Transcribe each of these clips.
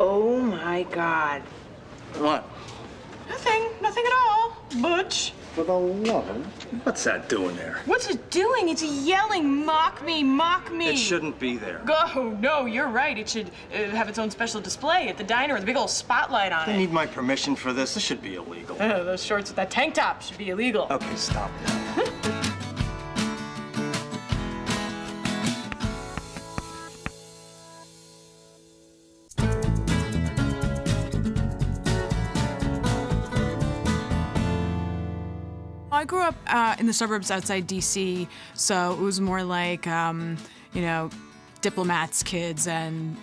Oh, my God. What? Nothing at all. Butch. For the love of... What's that doing there? What's it doing? It's yelling, mock me, mock me. It shouldn't be there. Oh, no, you're right. It should have its own special display at the diner with a big old spotlight on I it. need my permission for this. This should be illegal. Those shorts with that tank top should be illegal. Okay, stop now. I grew up in the suburbs outside D.C., so it was more like, you know, diplomats' kids and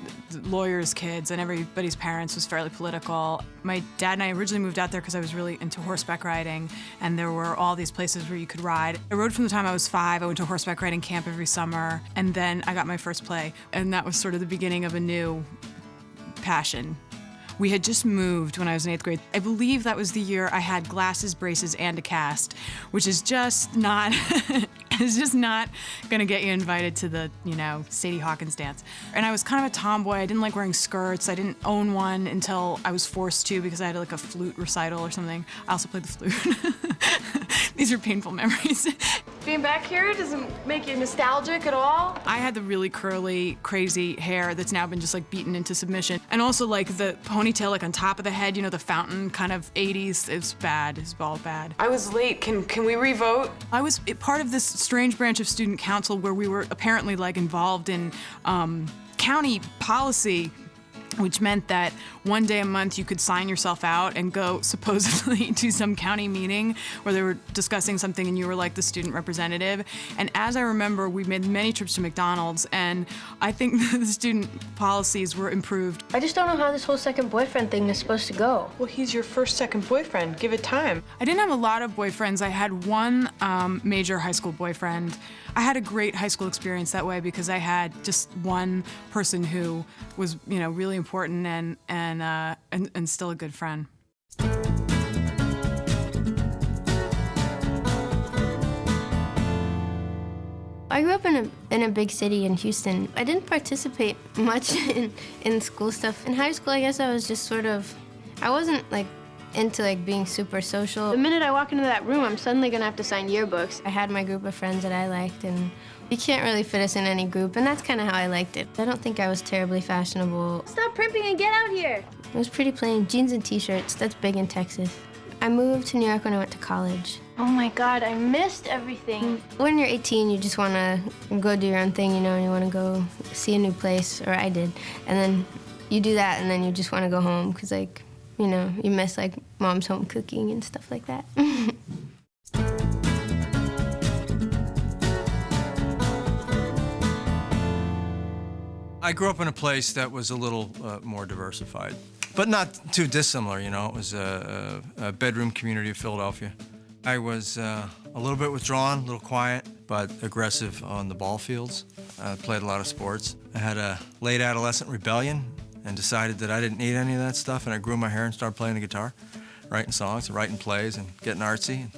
lawyers' kids, and everybody's parents was fairly political. My dad and I originally moved out there because I was really into horseback riding, and there were all these places where you could ride. I rode from the time I was 5. I went to horseback riding camp every summer, and then I got my first play, and that was sort of the beginning of a new passion. We had just moved when I was in 8th grade. I believe that was the year I had glasses, braces, and a cast, which is just not, it's just not gonna get you invited to the, you know, Sadie Hawkins dance. And I was kind of a tomboy. I didn't like wearing skirts. I didn't own one until I was forced to because I had like a flute recital or something. I also played the flute. These are painful memories. Being back here doesn't make you nostalgic at all? I had the really curly, crazy hair that's now been just like beaten into submission. And also like the ponytail like on top of the head, you know, the fountain kind of 80s. It's bad, it's all bad. I was late. Can we re-vote? I was part of this strange branch of student council where we were apparently like involved in county policy, which meant that one day a month you could sign yourself out and go supposedly to some county meeting where they were discussing something and you were like the student representative. And as I remember, we made many trips to McDonald's, and I think the student policies were improved. I just don't know how this whole second boyfriend thing is supposed to go. Well, he's your second boyfriend. Give it time. I didn't have a lot of boyfriends. I had one major high school boyfriend. I had a great high school experience that way because I had just one person who was, you know, really important and still a good friend. I grew up in a big city in Houston. I didn't participate much in school stuff. In high school, I guess I was just sort of, I wasn't like into like being super social. The minute I walk into that room, I'm suddenly gonna have to sign yearbooks. I had my group of friends that I liked, and you can't really fit us in any group, and that's kind of how I liked it. I don't think I was terribly fashionable. Stop primping and get out here! It was pretty plain, jeans and t-shirts. That's big in Texas. I moved to New York when I went to college. Oh my God, I missed everything. When you're 18, you just want to go do your own thing, you know, and you want to go see a new place, or I did. And then you do that, and then you just want to go home, because, like, you know, you miss, like, mom's home cooking and stuff like that. I grew up in a place that was a little more diversified, but not too dissimilar, you know. It was a bedroom community of Philadelphia. I was a little bit withdrawn, a little quiet, but aggressive on the ball fields. I played a lot of sports. I had a late adolescent rebellion and decided that I didn't need any of that stuff, and I grew my hair and started playing the guitar, writing songs, and writing plays, and getting artsy.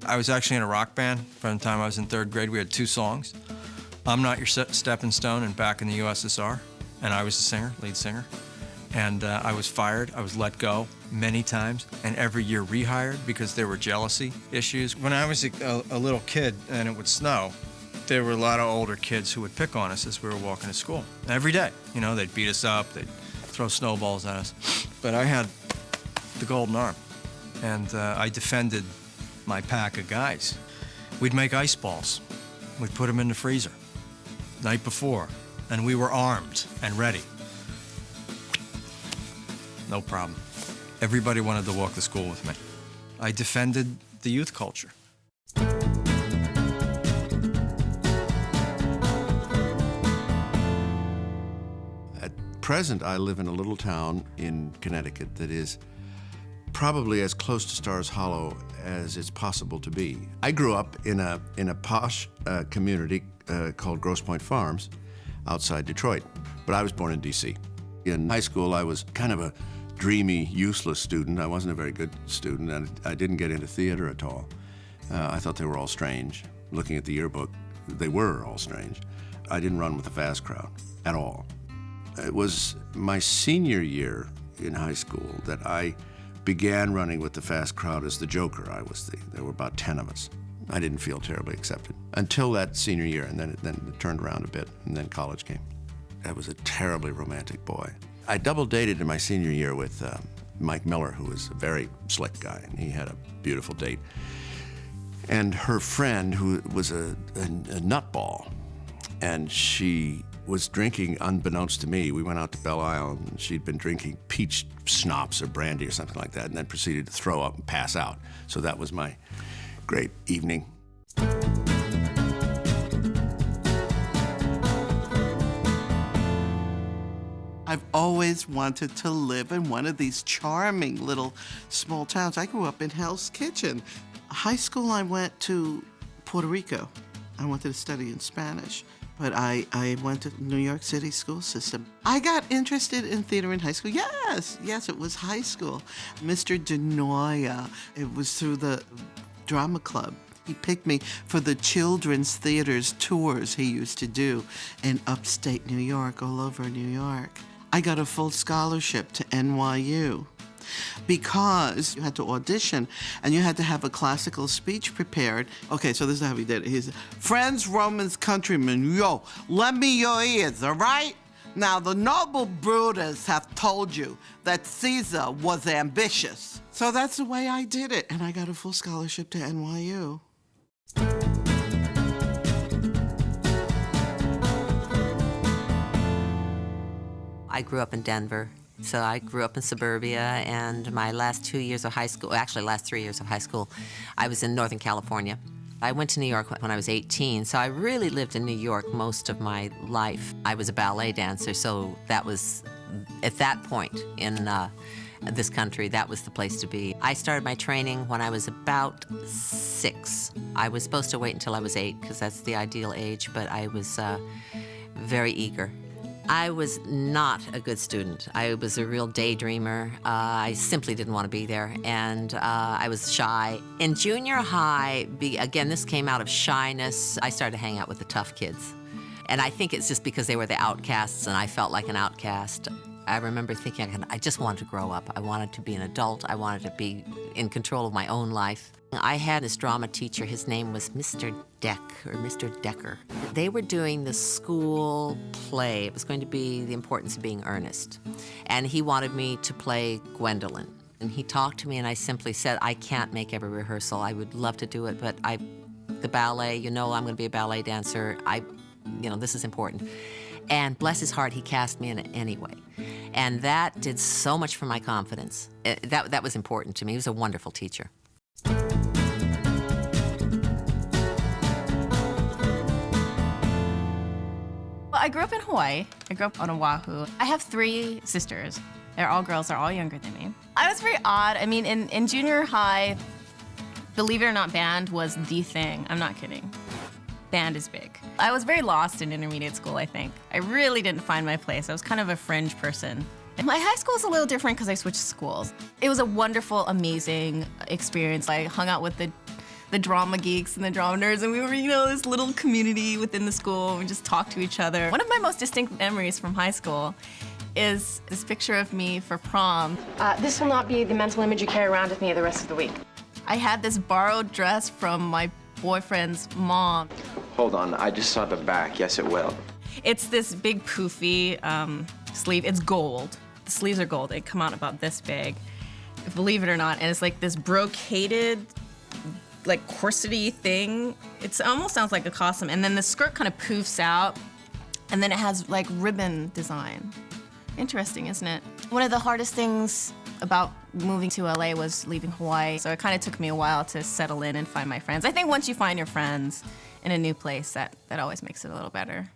I was actually in a rock band from the time I was in 3rd grade. We had 2 songs, I'm Not Your Stepping Stone and Back in the USSR, and I was the singer, lead singer. And I was fired, I was let go many times, and every year rehired because there were jealousy issues. When I was a little kid and it would snow, there were a lot of older kids who would pick on us as we were walking to school. Every day, you know, they'd beat us up, they'd throw snowballs at us. But I had the golden arm, and I defended my pack of guys. We'd make ice balls. We'd put them in the freezer night before, and we were armed and ready. No problem. Everybody wanted to walk to school with me. I defended the youth culture. At present, I live in a little town in Connecticut that is probably as close to Stars Hollow as it's possible to be. I grew up in a posh community called Grosse Pointe Farms outside Detroit, but I was born in D.C. In high school, I was kind of a dreamy, useless student. I wasn't a very good student, and I didn't get into theater at all. I thought they were all strange. Looking at the yearbook, they were all strange. I didn't run with the fast crowd at all. It was my senior year in high school that I began running with the fast crowd as the joker. There were about 10 of us. I didn't feel terribly accepted until that senior year, and then it turned around a bit, and then college came. I was a terribly romantic boy. I double dated in my senior year with Mike Miller, who was a very slick guy, and he had a beautiful date. And her friend, who was a nutball, and she was drinking, unbeknownst to me. We went out to Belle Isle, and she'd been drinking peach schnapps or brandy or something like that, and then proceeded to throw up and pass out. So that was my great evening. I've always wanted to live in one of these charming little small towns. I grew up in Hell's Kitchen. High school, I went to Puerto Rico. I wanted to study in Spanish, but I went to New York City school system. I got interested in theater in high school. Yes, it was high school. Mr. DeNoia, it was through the drama club. He picked me for the children's theaters tours he used to do in upstate New York, all over New York. I got a full scholarship to NYU because you had to audition and you had to have a classical speech prepared. Okay, so this is how he did it. He said, "Friends, Romans, countrymen, yo, lend me your ears, all right? Now, the noble Brutus have told you that Caesar was ambitious." So that's the way I did it, and I got a full scholarship to NYU. I grew up in Denver, so I grew up in suburbia, and my last 2 years of high school, actually last 3 years of high school, I was in Northern California. I went to New York when I was 18, so I really lived in New York most of my life. I was a ballet dancer, so that was, at that point in this country, that was the place to be. I started my training when I was about 6. I was supposed to wait until I was 8, because that's the ideal age, but I was very eager. I was not a good student. I was a real daydreamer. I simply didn't want to be there, and I was shy. In junior high, again, this came out of shyness. I started to hang out with the tough kids. And I think it's just because they were the outcasts, and I felt like an outcast. I remember thinking I just wanted to grow up. I wanted to be an adult. I wanted to be in control of my own life. I had this drama teacher. His name was Mr. Deck, or Mr. Decker. They were doing the school play. It was going to be the importance of being earnest. And he wanted me to play Gwendolyn. And he talked to me, and I simply said, I can't make every rehearsal. I would love to do it, but the ballet, I'm going to be a ballet dancer. This is important. And bless his heart, he cast me in it anyway. And that did so much for my confidence. That was important to me. He was a wonderful teacher. I grew up in Hawaii. I grew up on Oahu. I have 3 sisters. They're all girls. They're all younger than me. I was very odd. I mean, in junior high, believe it or not, band was the thing. I'm not kidding. Band is big. I was very lost in intermediate school, I think. I really didn't find my place. I was kind of a fringe person. And my high school was a little different because I switched schools. It was a wonderful, amazing experience. I hung out with the drama geeks and the drama nerds, and we were, this little community within the school. We just talked to each other. One of my most distinct memories from high school is this picture of me for prom. This will not be the mental image you carry around with me the rest of the week. I had this borrowed dress from my boyfriend's mom. Hold on, I just saw the back. Yes, it will. It's this big poofy sleeve. It's gold. The sleeves are gold. They come out about this big, believe it or not. And it's like this brocaded, like corsety thing. It almost sounds like a costume. And then the skirt kind of poofs out, and then it has like ribbon design. Interesting, isn't it? One of the hardest things about moving to LA was leaving Hawaii. So it kind of took me a while to settle in and find my friends. I think once you find your friends in a new place, that always makes it a little better.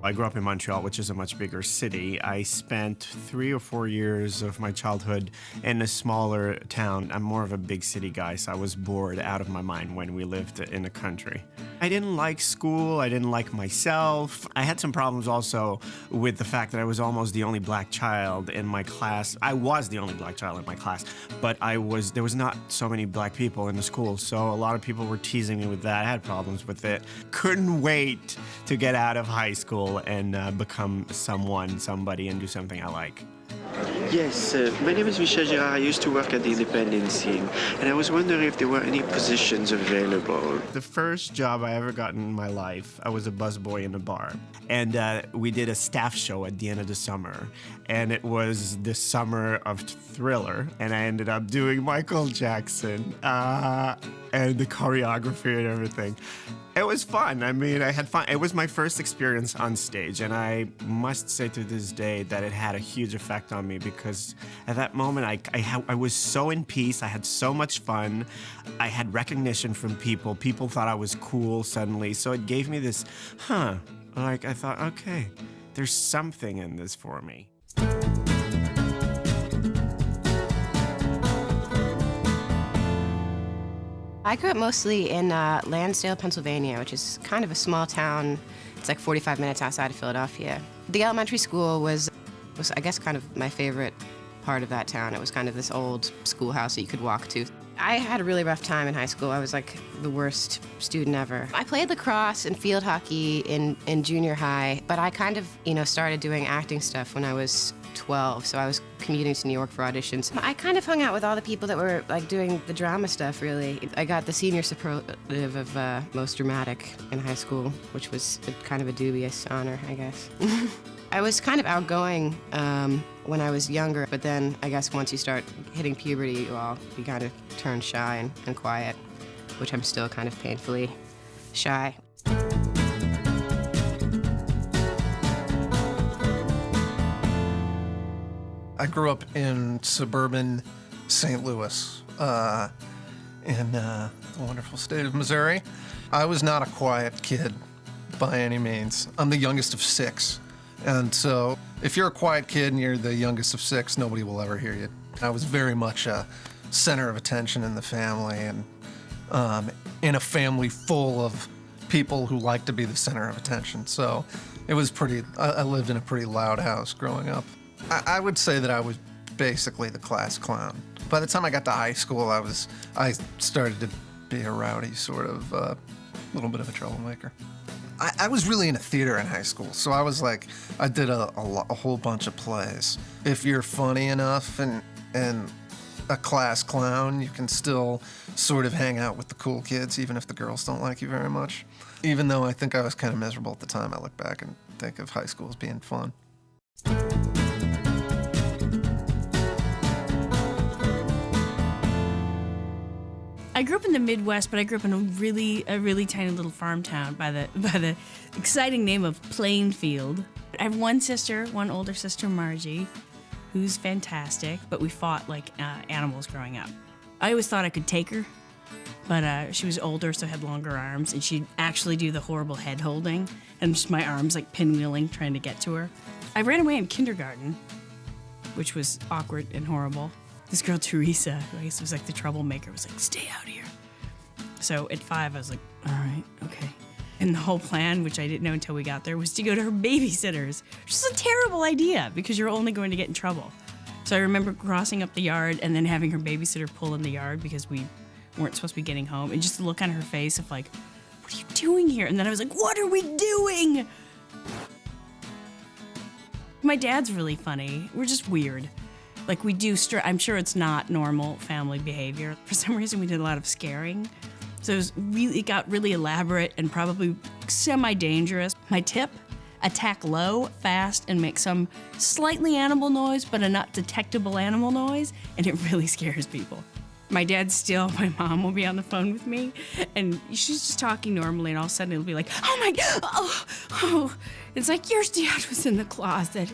I grew up in Montreal, which is a much bigger city. I spent 3 or 4 years of my childhood in a smaller town. I'm more of a big city guy, so I was bored out of my mind when we lived in the country. I didn't like school. I didn't like myself. I had some problems also with the fact that I was almost the only black child in my class. I was the only black child in my class, but there was not so many black people in the school, so a lot of people were teasing me with that. I had problems with it. Couldn't wait to get out of high school and become somebody, and do something I like. Yes, my name is Michel Girard. I used to work at the Independent Scene, and I was wondering if there were any positions available. The first job I ever got in my life, I was a busboy in a bar. And we did a staff show at the end of the summer. And it was the summer of Thriller. And I ended up doing Michael Jackson and the choreography and everything. It was fun. I mean, I had fun. It was my first experience on stage, and I must say to this day that it had a huge effect on me, because at that moment I was so in peace. I had so much fun. I had recognition from people. People thought I was cool suddenly. So it gave me this, like I thought, okay, there's something in this for me. I grew up mostly in Lansdale, Pennsylvania, which is kind of a small town. It's like 45 minutes outside of Philadelphia. The elementary school was I guess, kind of my favorite part of that town. It was kind of this old schoolhouse that you could walk to. I had a really rough time in high school. I was like the worst student ever. I played lacrosse and field hockey in junior high, but I kind of, started doing acting stuff when I was 12, so I was commuting to New York for auditions. I kind of hung out with all the people that were like doing the drama stuff, really. I got the senior superlative of most dramatic in high school, which was kind of a dubious honor, I guess. I was kind of outgoing when I was younger, but then I guess once you start hitting puberty, you kind of turn shy and quiet, which I'm still kind of painfully shy. I grew up in suburban St. Louis, in the wonderful state of Missouri. I was not a quiet kid by any means. I'm the youngest of 6. And so if you're a quiet kid and you're the youngest of 6, nobody will ever hear you. I was very much a center of attention in the family, and in a family full of people who like to be the center of attention. So it was I lived in a pretty loud house growing up. I would say that I was basically the class clown. By the time I got to high school, I started to be a rowdy sort of, little bit of a troublemaker. I was really into theater in high school, so I did a whole bunch of plays. If you're funny enough and a class clown, you can still sort of hang out with the cool kids, even if the girls don't like you very much. Even though I think I was kind of miserable at the time, I look back and think of high school as being fun. I grew up in the Midwest, but I grew up in a really tiny little farm town by the exciting name of Plainfield. I have one older sister, Margie, who's fantastic, but we fought like animals growing up. I always thought I could take her, but she was older, so had longer arms, and she'd actually do the horrible head holding, and just my arms like pinwheeling trying to get to her. I ran away in kindergarten, which was awkward and horrible. This girl, Teresa, who I guess was like the troublemaker, was like, stay out here. So at 5, I was like, all right, okay. And the whole plan, which I didn't know until we got there, was to go to her babysitter's, which is a terrible idea because you're only going to get in trouble. So I remember crossing up the yard and then having her babysitter pull in the yard because we weren't supposed to be getting home. And just the look on her face of like, what are you doing here? And then I was like, what are we doing? My dad's really funny. We're just weird. Like we do, I'm sure it's not normal family behavior. For some reason, we did a lot of scaring. So it got really elaborate and probably semi-dangerous. My tip, attack low, fast, and make some slightly animal noise, but a not detectable animal noise, and it really scares people. My mom will be on the phone with me, and she's just talking normally, and all of a sudden it'll be like, oh my God, oh. It's like, your dad was in the closet.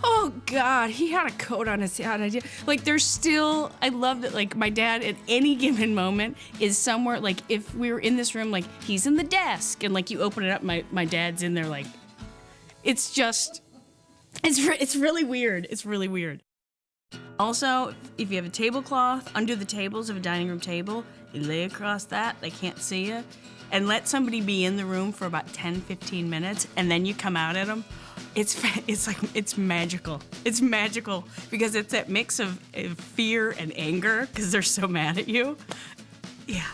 Oh God, he had a coat on his head. Like I love that like my dad at any given moment is somewhere, like if we were in this room, like he's in the desk and like you open it up, my dad's in there like, It's just, it's really weird. It's really weird. Also, if you have a tablecloth under the tables of a dining room table, you lay across that, they can't see you, and let somebody be in the room for about 10, 15 minutes, and then you come out at them. It's magical. It's magical because it's that mix of fear and anger because they're so mad at you. Yeah.